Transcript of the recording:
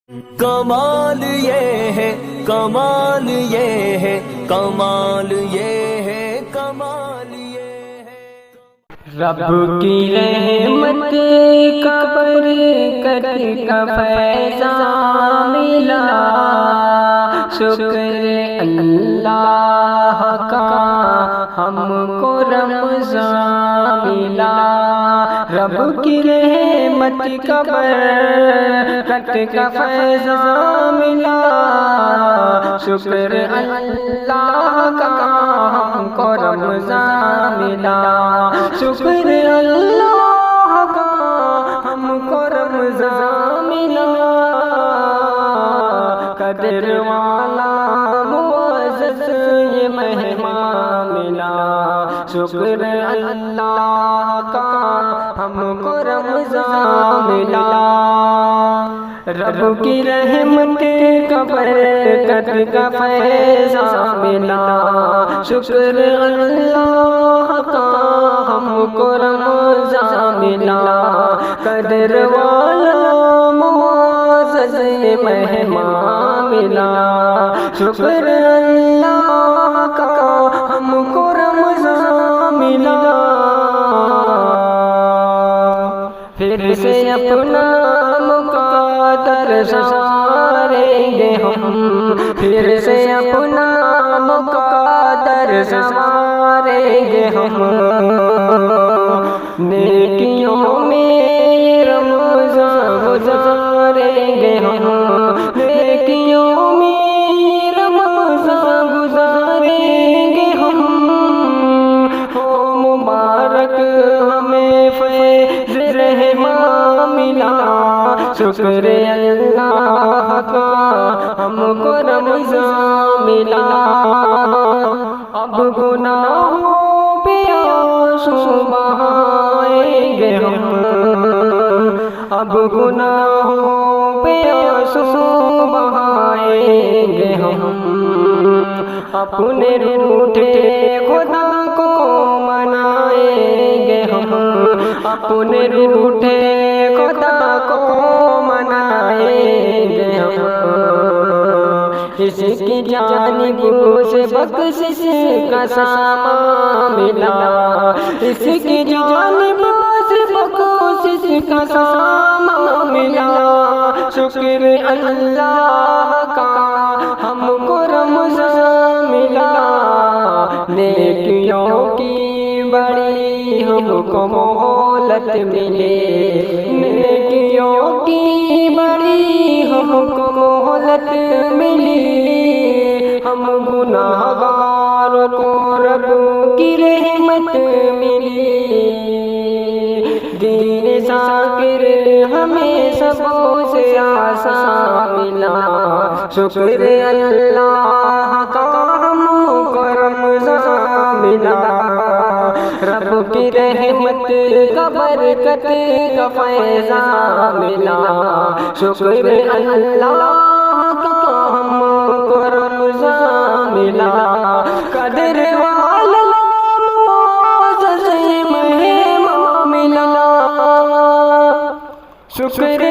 کمال یہ ہے، کمال یہ ہے، کمال یہ ہے، کمال یہ ہے۔ رب کی رحمت کا برکت کا فیضان ملا، شکر اللہ کا ہم کو رمضان ملا۔ رب کی رحمت کا برکت کا فیضان ملا، شکر اللہ کا ہم کو رمضان ملا، شکر اللہ کا ہم کو رمضان ملا۔ قدر والا معزز یہ مہمان ملا، شکر اللہ کا ہم کو رمضان ملا۔ رب کی رحمت کا برکت کا فیضان ملا، شکر اللہ کا ہم کو رمضان ملا۔ قدر والا معزز مہمان ملا، شکر اللہ کا ہم کو رمضان ملا۔ پھر سے اپنا مقدر سنواریں گے ہم، پھر سے اپنا مقدر سنواریں گے ہم، نیکیوں میں رمضان گزاریں گے ہم، نیکیوں میں رمضان گزاریں گے ہم۔ ہو مبارک ہمیں فیض رحمان ملا، شکر اللہ کا ہم کو رمضان ملا۔ اب گناہوں پہ آنسو بہائیں گے ہم، اب گناہوں پہ آنسو بہائیں گے ہم، اپنے روٹھے خدا کو منائیں گے ہم، اپنے روٹھے خدا کو منائیں گے ہم۔ اس کی جانب سے بخشش کا سامان ملا، اس کی جانب سے بخشش کا سامان ملا، شکر اللہ کا ہم کو رمضان ملا۔ نیکیوں کی بڑی ہم کو مہلت ملے، نیکیوں کی بڑی ہم کو مہلت ملی، ہم گناہگار کو رب کی رحمت ملی۔ دین ذاکر ہمیں سبوں سے آسان ملا، شکر اللہ کا ہم کو رمضان ملا۔ رب کی رحمت کا برکت کا فیضان ملا، شکر اللہ کا ہم کو رمضان ملا۔ قدر والا معزز مہمان ملا، شکر